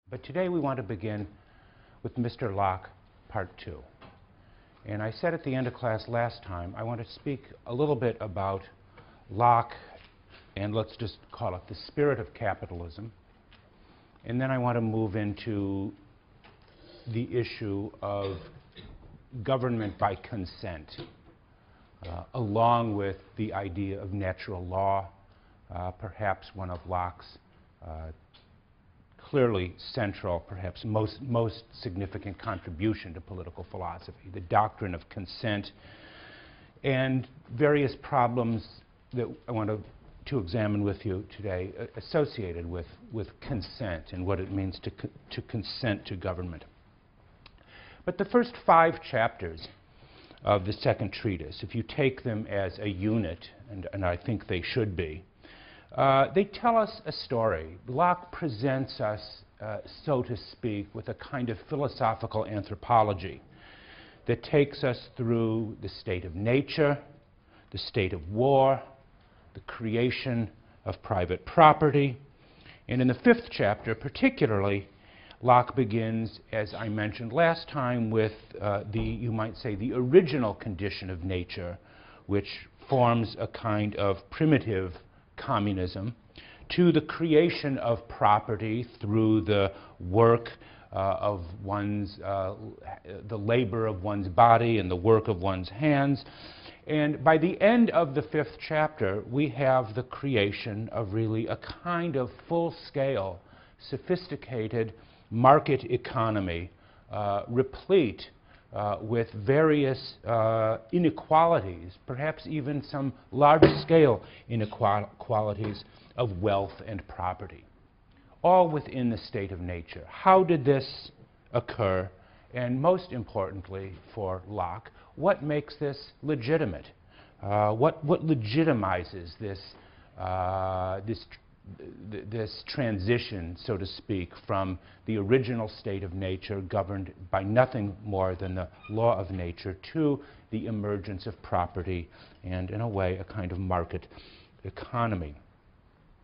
But today we want to begin with Mr. Locke, Part 2. And I said at the end of class last time, I want to speak a little bit about Locke, and let's just call it the spirit of capitalism. And then I want to move into the issue of government by consent, along with the idea of natural law, perhaps one of Locke's clearly central, perhaps most significant contribution to political philosophy, the doctrine of consent, and various problems that I want to examine with you today associated with consent and what it means to consent to government. But the first 5 chapters of the second treatise, if you take them as a unit, and I think they should be, they tell us a story. Locke presents us, so to speak, with a kind of philosophical anthropology that takes us through the state of nature, the state of war, the creation of private property. And in the 5th chapter, particularly, Locke begins, as I mentioned last time, with you might say, the original condition of nature, which forms a kind of primitive communism, to the creation of property through the work of one's, the labor of one's body and the work of one's hands. And by the end of the 5th chapter, we have the creation of really a kind of full-scale, sophisticated market economy, replete with various inequalities, perhaps even some large-scale inequalities of wealth and property, all within the state of nature. How did this occur? And most importantly for Locke, what makes this legitimate? What legitimizes this transition, so to speak, from the original state of nature governed by nothing more than the law of nature to the emergence of property and, in a way, a kind of market economy.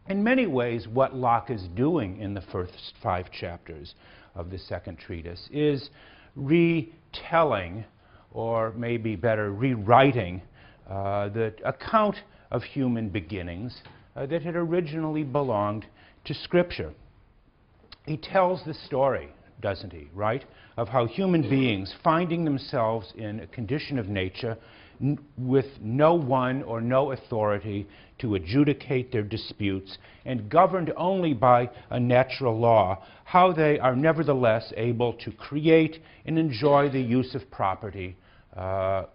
In many ways, what Locke is doing in the first 5 chapters of the second treatise is retelling, or maybe better, rewriting the account of human beginnings that had originally belonged to Scripture. He tells the story, doesn't he, right, of how human beings, finding themselves in a condition of nature with no one or no authority to adjudicate their disputes and governed only by a natural law, how they are nevertheless able to create and enjoy the use of property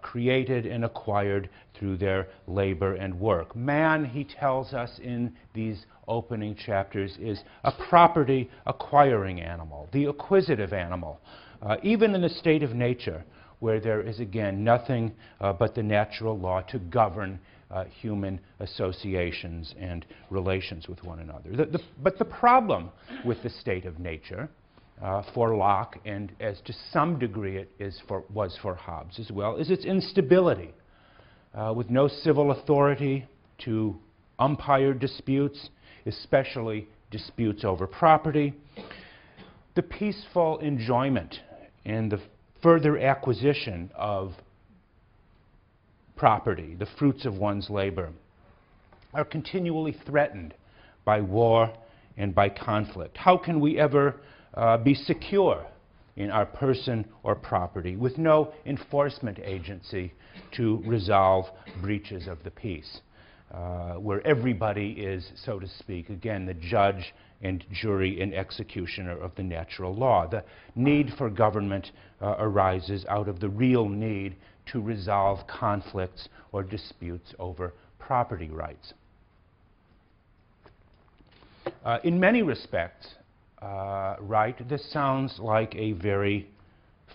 created and acquired through their labor and work. Man, he tells us in these opening chapters, is a property acquiring animal, the acquisitive animal, even in the state of nature, where there is again nothing but the natural law to govern human associations and relations with one another. But the problem with the state of nature for Locke, and as to some degree it was for Hobbes as well, is its instability. With no civil authority to umpire disputes, especially disputes over property, the peaceful enjoyment and the further acquisition of property, the fruits of one's labor, are continually threatened by war and by conflict. How can we ever be secure in our person or property with no enforcement agency to resolve breaches of the peace, where everybody is, so to speak, again, the judge and jury and executioner of the natural law? The need for government arises out of the real need to resolve conflicts or disputes over property rights. In many respects, this sounds like a very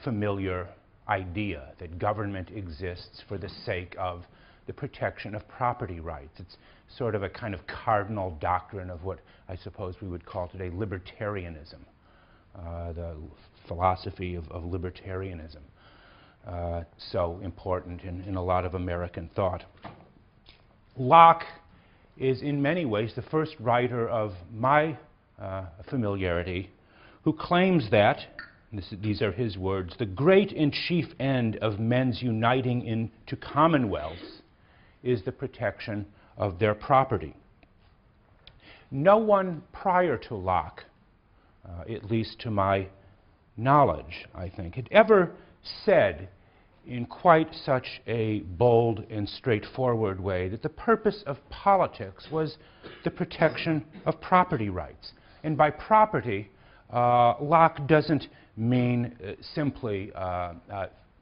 familiar idea, that government exists for the sake of the protection of property rights. It's sort of a kind of cardinal doctrine of what I suppose we would call today libertarianism, the philosophy of libertarianism, so important in a lot of American thought. Locke is in many ways the first writer of my familiarity who claims that, these are his words, the great and chief end of men's uniting into commonwealths is the protection of their property. No one prior to Locke, at least to my knowledge, I think, had ever said in quite such a bold and straightforward way that the purpose of politics was the protection of property rights. And by property, Locke doesn't mean simply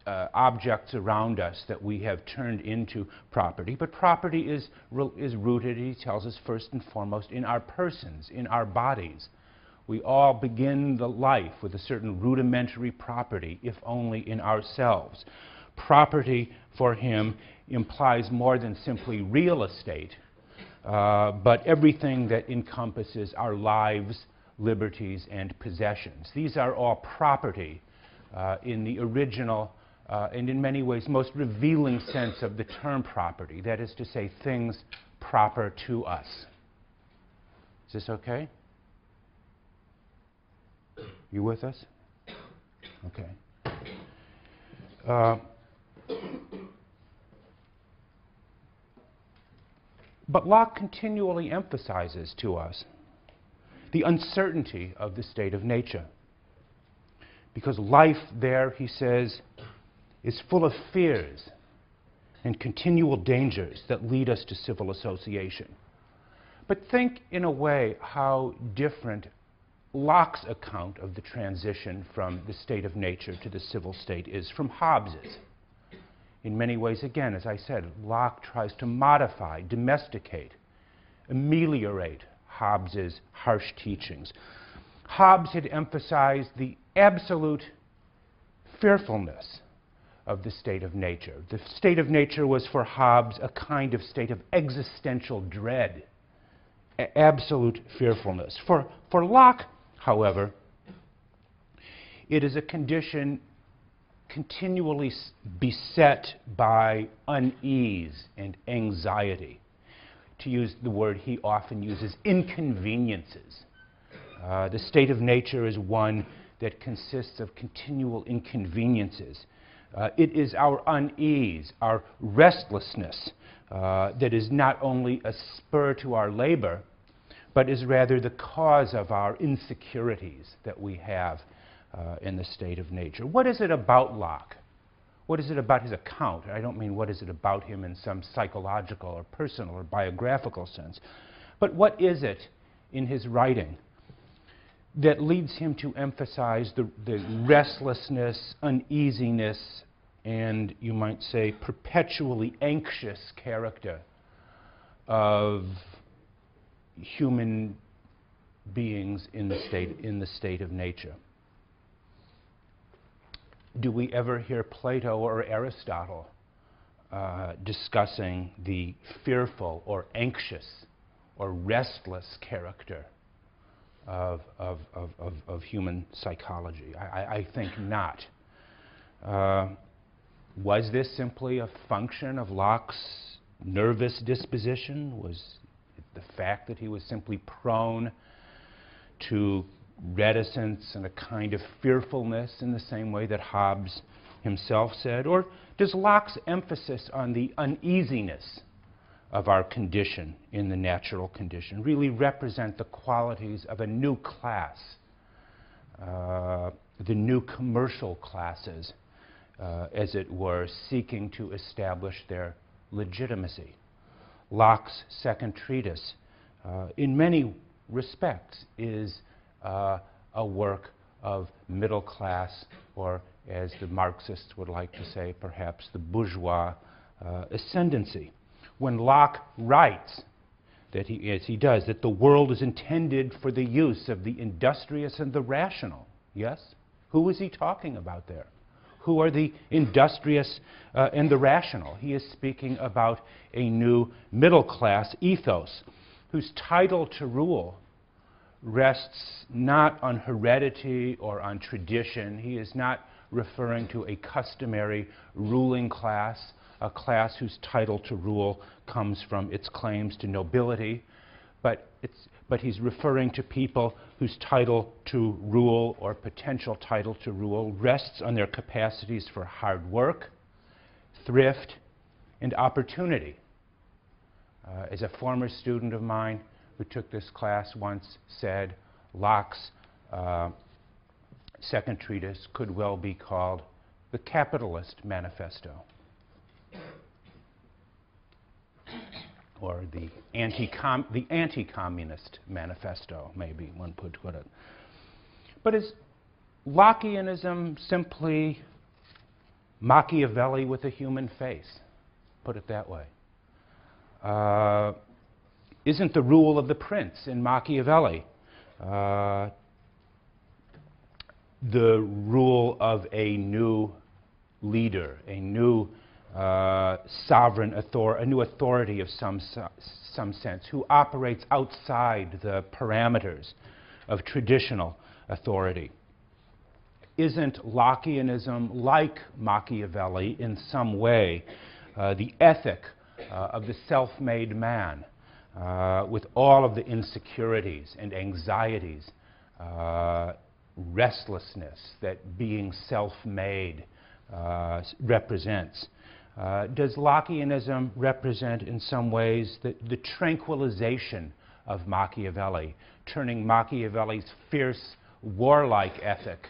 objects around us that we have turned into property, but property is rooted, he tells us, first and foremost in our persons, in our bodies. We all begin the life with a certain rudimentary property, if only in ourselves. Property for him implies more than simply real estate, but everything that encompasses our lives, liberties, and possessions. These are all property in the original and in many ways most revealing sense of the term property, that is to say, things proper to us. Is this okay? You with us? Okay. But Locke continually emphasizes to us the uncertainty of the state of nature. Because life there, he says, is full of fears and continual dangers that lead us to civil association. But think, in a way, how different Locke's account of the transition from the state of nature to the civil state is from Hobbes's. In many ways, again, as I said, Locke tries to modify, domesticate, ameliorate Hobbes's harsh teachings. Hobbes had emphasized the absolute fearfulness of the state of nature. The state of nature was for Hobbes a kind of state of existential dread, absolute fearfulness. For Locke, however, it is a condition continually beset by unease and anxiety. To use the word he often uses, inconveniences. The state of nature is one that consists of continual inconveniences. It is our unease, our restlessness, that is not only a spur to our labor, but is rather the cause of our insecurities that we have in the state of nature. What is it about Locke? What is it about his account? I don't mean what is it about him in some psychological or personal or biographical sense, but what is it in his writing that leads him to emphasize the restlessness, uneasiness, and you might say perpetually anxious character of human beings in the state of nature? Do we ever hear Plato or Aristotle discussing the fearful or anxious or restless character of human psychology? I think not. Was this simply a function of Locke's nervous disposition? Was it the fact that he was simply prone to reticence and a kind of fearfulness in the same way that Hobbes himself said? Or does Locke's emphasis on the uneasiness of our condition in the natural condition really represent the qualities of a new class, the new commercial classes, as it were, seeking to establish their legitimacy? Locke's second treatise, in many respects, is a work of middle class, or as the Marxists would like to say, perhaps the bourgeois ascendancy. When Locke writes, that as he does, that the world is intended for the use of the industrious and the rational, yes? Who is he talking about there? Who are the industrious and the rational? He is speaking about a new middle class ethos whose title to rule rests not on heredity or on tradition. He is not referring to a customary ruling class, a class whose title to rule comes from its claims to nobility, but he's referring to people whose title to rule or potential title to rule rests on their capacities for hard work, thrift, and opportunity. As a former student of mine who took this class once said, Locke's second treatise could well be called the Capitalist Manifesto, or the anti-communist manifesto, maybe one could put it. But is Lockeanism simply Machiavelli with a human face? Put it that way. Isn't the rule of the prince in Machiavelli the rule of a new leader, a new sovereign authority, a new authority of some sense, who operates outside the parameters of traditional authority? Isn't Lockeanism, like Machiavelli in some way, the ethic of the self-made man, with all of the insecurities and anxieties, restlessness that being self-made represents? Does Lockeanism represent in some ways the tranquilization of Machiavelli, turning Machiavelli's fierce warlike ethic,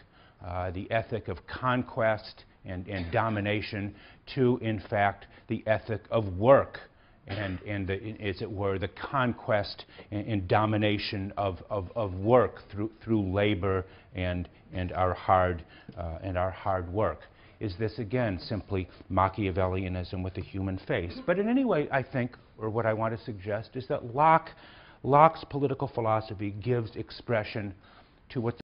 the ethic of conquest and domination, to, in fact, the ethic of work and as it were, the conquest and domination of work through labor and our hard work? Is this, again, simply Machiavellianism with a human face? But in any way, I think, or what I want to suggest, is that Locke's political philosophy gives expression to what